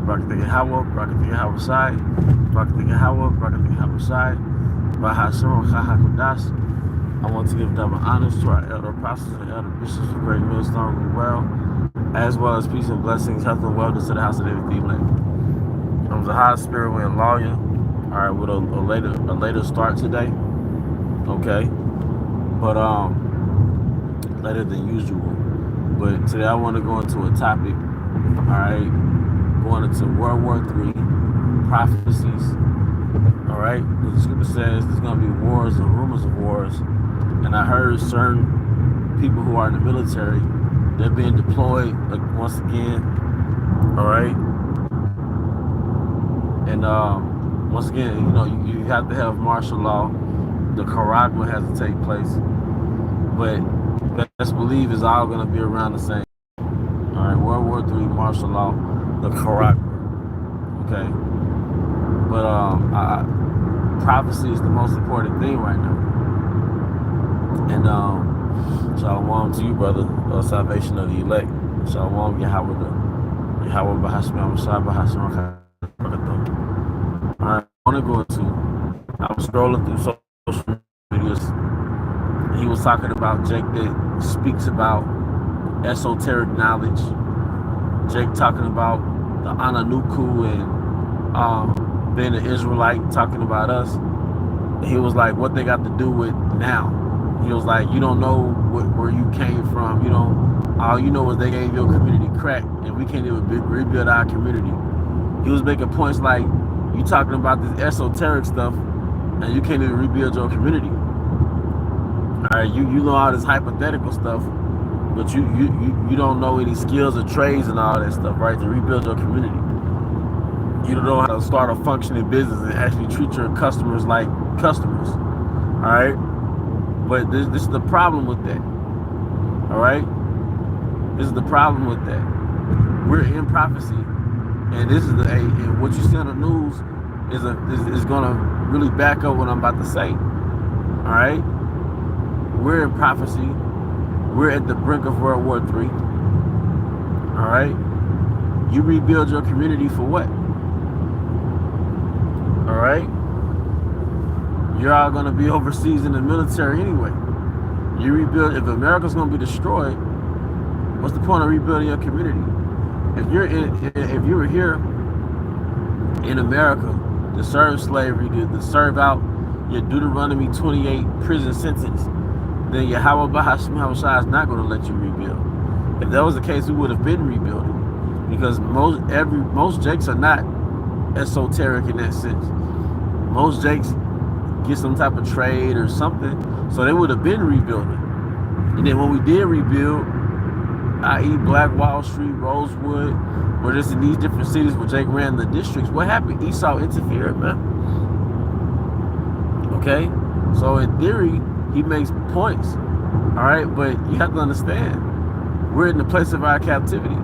Barakatha Yahweh, Barakatha Yahweh Sai, Barakatha Yahweh, Barakatha Yahweh Sai, Bahashem Chahakodas. I want to give double honors to our elder apostles and elder bishops of Great Millstone as well as peace and blessings, health and wellness to the house of David Thielen. I'm the high spirit wind lawyer. All right, with a later start today. Okay, but later than usual. But today I want to go into a topic. All right, going into World War III prophecies. All right, the scripture says there's going to be wars and rumors of wars, and I heard certain people who are in the military, they're being deployed once again. All right, and once again, you know, you have to have martial law. The charagma has to take place, but best believe it's all going to be around the same. All right, World War III, martial law, the charagma. Okay, but prophecy is the most important thing right now. And shalom to you, brother, salvation of the elect. Shalom, Yahweh Bahashim Shah Bahashim. Alright, I want to go into, I was scrolling through social medias. He was talking about Jake that speaks about esoteric knowledge. Jake talking about the Ananuku and being an Israelite, talking about us. He was like, what they got to do with now? He was like, you don't know where you came from. You don't, all you know is they gave your community crack, and we can't even rebuild our community. He was making points like, you talking about this esoteric stuff, and you can't even rebuild your community. All right, you know all this hypothetical stuff, but you don't know any skills or trades and all that stuff, right, to rebuild your community. You don't know how to start a functioning business and actually treat your customers like customers. All right, but this is the problem with that. All right, this is the problem with that. We're in prophecy, and this is and what you see on the news is gonna really back up what I'm about to say. All right, we're in prophecy. We're at the brink of World War III. All right, you rebuild your community for what? All right, you're all going to be overseas in the military anyway. You rebuild. If America's going to be destroyed, what's the point of rebuilding your community? If you were here in America to serve slavery, to serve out your Deuteronomy 28 prison sentence, then Yahweh Bahashim Shah is not going to let you rebuild. If that was the case, we would have been rebuilding, because most Jakes are not esoteric in that sense. Most Jakes get some type of trade or something, so they would have been rebuilding. And then when we did rebuild, i.e. Black Wall Street, Rosewood, or just in these different cities where Jake ran the districts, what happened? Esau interfered, man. Okay, so in theory, he makes points. All right, but you have to understand, we're in the place of our captivity.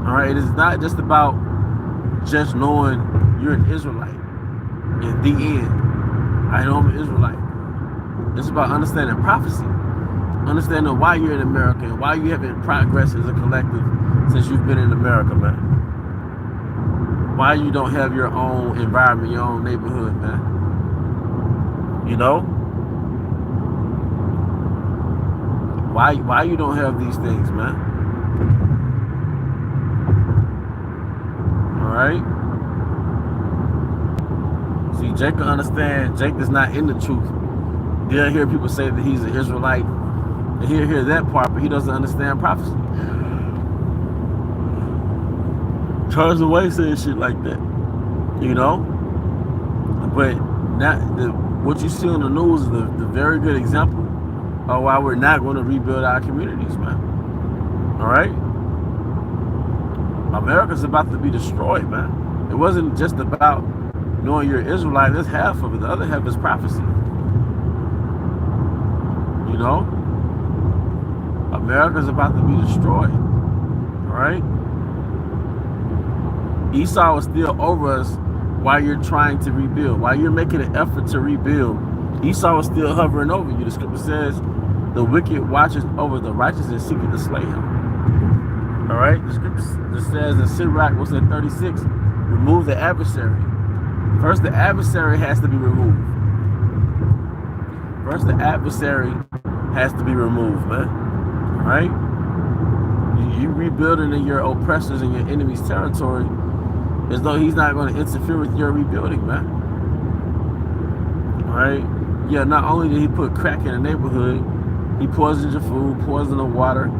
All right, it is not just about just knowing you're an Israelite. In the end, I know I'm an Israelite. It's about understanding prophecy, understanding why you're in America and why you haven't progressed as a collective since you've been in America, man. Why you don't have your own environment, your own neighborhood, man. You know? Why you don't have these things, man? All right? See, Jake can understand. Jake is not in the truth. They'll hear people say that he's an Israelite, and he'll hear that part, but he doesn't understand prophecy. Charles away saying shit like that, you know? But what you see on the news is the very good example of why we're not going to rebuild our communities, man. All right? America's about to be destroyed, man. It wasn't just about knowing you're an Israelite. That's half of it. The other half is prophecy. You know? America's about to be destroyed. All right? Esau is still over us while you're trying to rebuild. While you're making an effort to rebuild, Esau is still hovering over you. The scripture says, the wicked watches over the righteous and seeking to slay him. All right, the scripture says in Sirach, what's that, 36, remove the adversary. First, the adversary has to be removed. First, the adversary has to be removed, man. All right? You rebuilding in your oppressors and your enemy's territory as though he's not going to interfere with your rebuilding, man. All right? Yeah, not only did he put crack in the neighborhood, he poisoned your food, poisoned the water.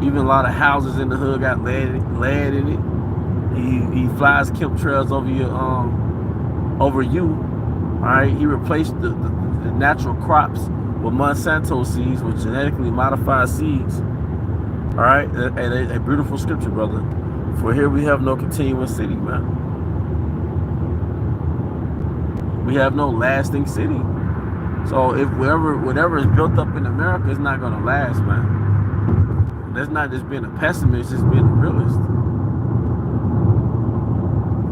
Even a lot of houses in the hood got lead in it. He flies chemtrails over you. All right? He replaced the natural crops with Monsanto seeds, with genetically modified seeds. All right, a beautiful scripture, brother. For here we have no continuing city, man. We have no lasting city. So if whatever is built up in America is not gonna last, man. That's not just being a pessimist, it's being a realist.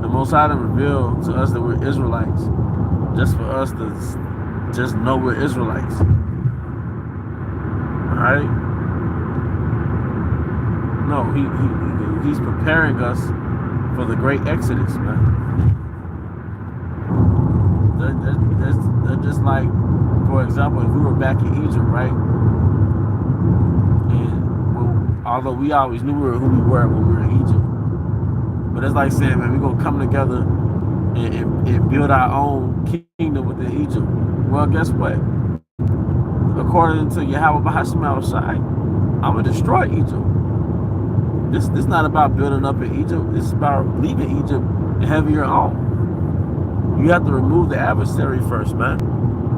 The Most High revealed to us that we're Israelites, just for us to just know we're Israelites. All right. No, he's preparing us for the great Exodus, man. They're just like, for example, if we were back in Egypt, right? And although we always knew who we were when we were in Egypt, but it's like saying, man, we're gonna come together and build our own kingdom within Egypt. Well, guess what? According to Yahweh Bahashim outside, I'm gonna destroy Egypt. This is not about building up in Egypt. This is about leaving Egypt and having your own. You have to remove the adversary first, man.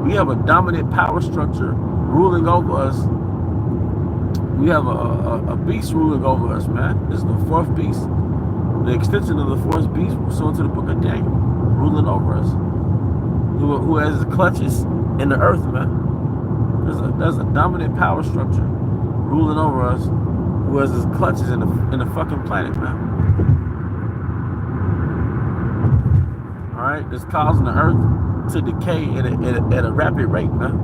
We have a dominant power structure ruling over us. We have a beast ruling over us, man. This is the fourth beast. The extension of the fourth beast, pursuant to the book of Daniel, ruling over us. Who has his clutches in the earth, man. There's a dominant power structure ruling over us, who has his clutches in the fucking planet, man. All right, that's causing the earth to decay at a rapid rate, man.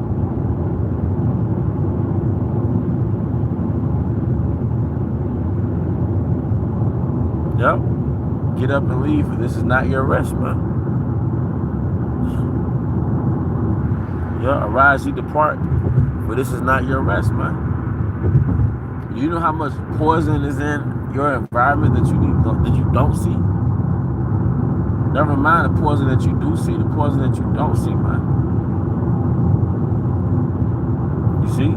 Yep. Get up and leave. This is not your rest, man. Yeah, arise, ye depart, for this is not your rest, man. You know how much poison is in your environment that you don't see? Never mind the poison that you do see, the poison that you don't see, man. You see?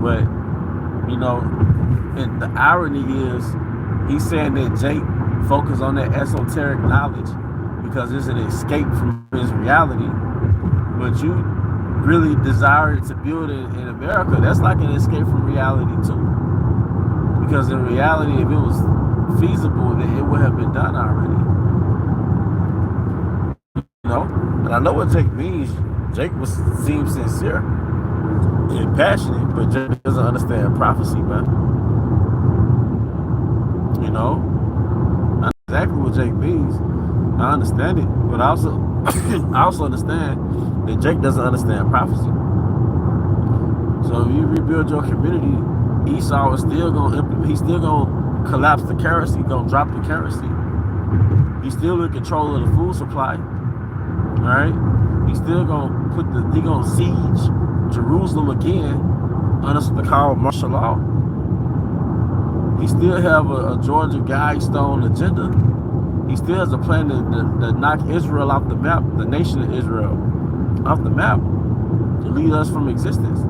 But, you know, and the irony is, he's saying that Jake focus on that esoteric knowledge because it's an escape from his reality. But you really desire to build it in America, that's like an escape from reality too. Because in reality, if it was feasible, then it would have been done already. You know? And I know what Jake means. Jake seems sincere and passionate, but Jake doesn't understand prophecy, man. You know? I know exactly what Jake means. I understand it, but I also understand that Jake doesn't understand prophecy. So if you rebuild your community, Esau is still gonna collapse the currency, gonna drop the currency. He's still in control of the food supply. All right, he's still gonna siege Jerusalem again under the call of martial law. He still have a Georgia Guidestone agenda. He still has a plan to knock Israel off the map, the nation of Israel off the map, to lead us from existence.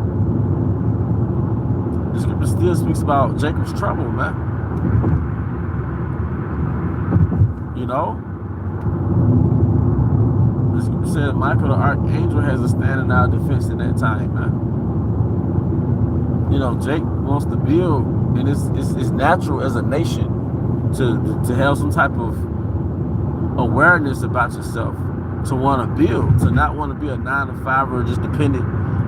The scripture still speaks about Jacob's trouble, man. You know? The scripture said Michael the archangel has a stand in our defense in that time, man. You know, Jake wants to build, and it's natural as a nation to have some type of awareness about yourself, to want to build, to not want to be a 9-to-5 or just dependent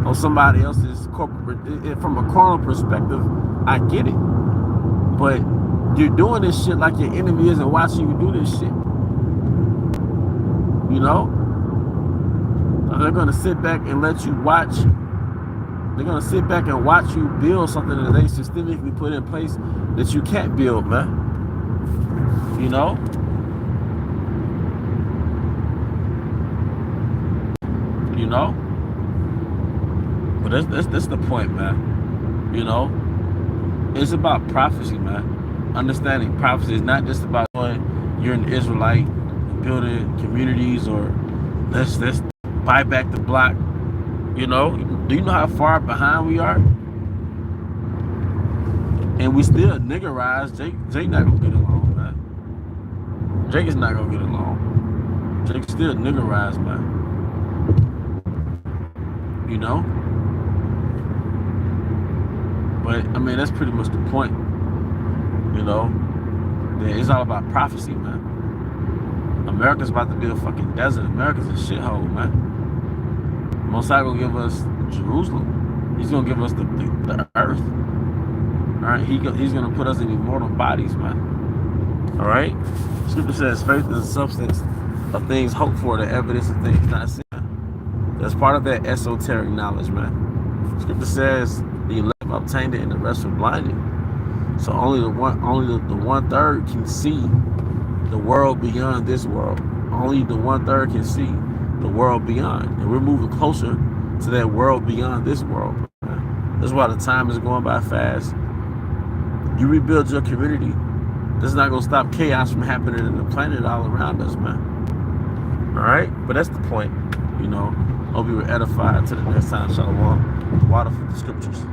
on somebody else's corporate. From a carnal perspective, I get it, but you're doing this shit like your enemy isn't watching you do this shit. You know, they're gonna sit back and let you watch They're gonna sit back and watch you build something that they systemically put in place that you can't build, man. You know? You know? But that's the point, man. You know? It's about prophecy, man. Understanding prophecy is not just about you're an Israelite building communities or let's buy back the block. You know? Do you know how far behind we are? And we still niggerized. Jake not gonna get along, man. Jake is not gonna get along. Jake's still niggerized, man. You know? But I mean, that's pretty much the point. You know? It's all about prophecy, man. America's about to be a fucking desert. America's a shithole, man. Most High gonna give us Jerusalem. He's gonna give us the earth. All right, he's gonna put us in immortal bodies, man. All right. Scripture says faith is the substance of things hoped for, the evidence of things not seen. That's part of that esoteric knowledge, man. Scripture says the 11 obtained it and the rest were blinded. So only the 1/3 can see the world beyond this world. Only the 1/3 can see the world beyond, and we're moving closer to that world beyond this world. Man. That's why the time is going by fast. You rebuild your community, that's not gonna stop chaos from happening in the planet all around us, man. All right, but that's the point. You know, hope you were edified. Till the next time, shalom. Water for the scriptures.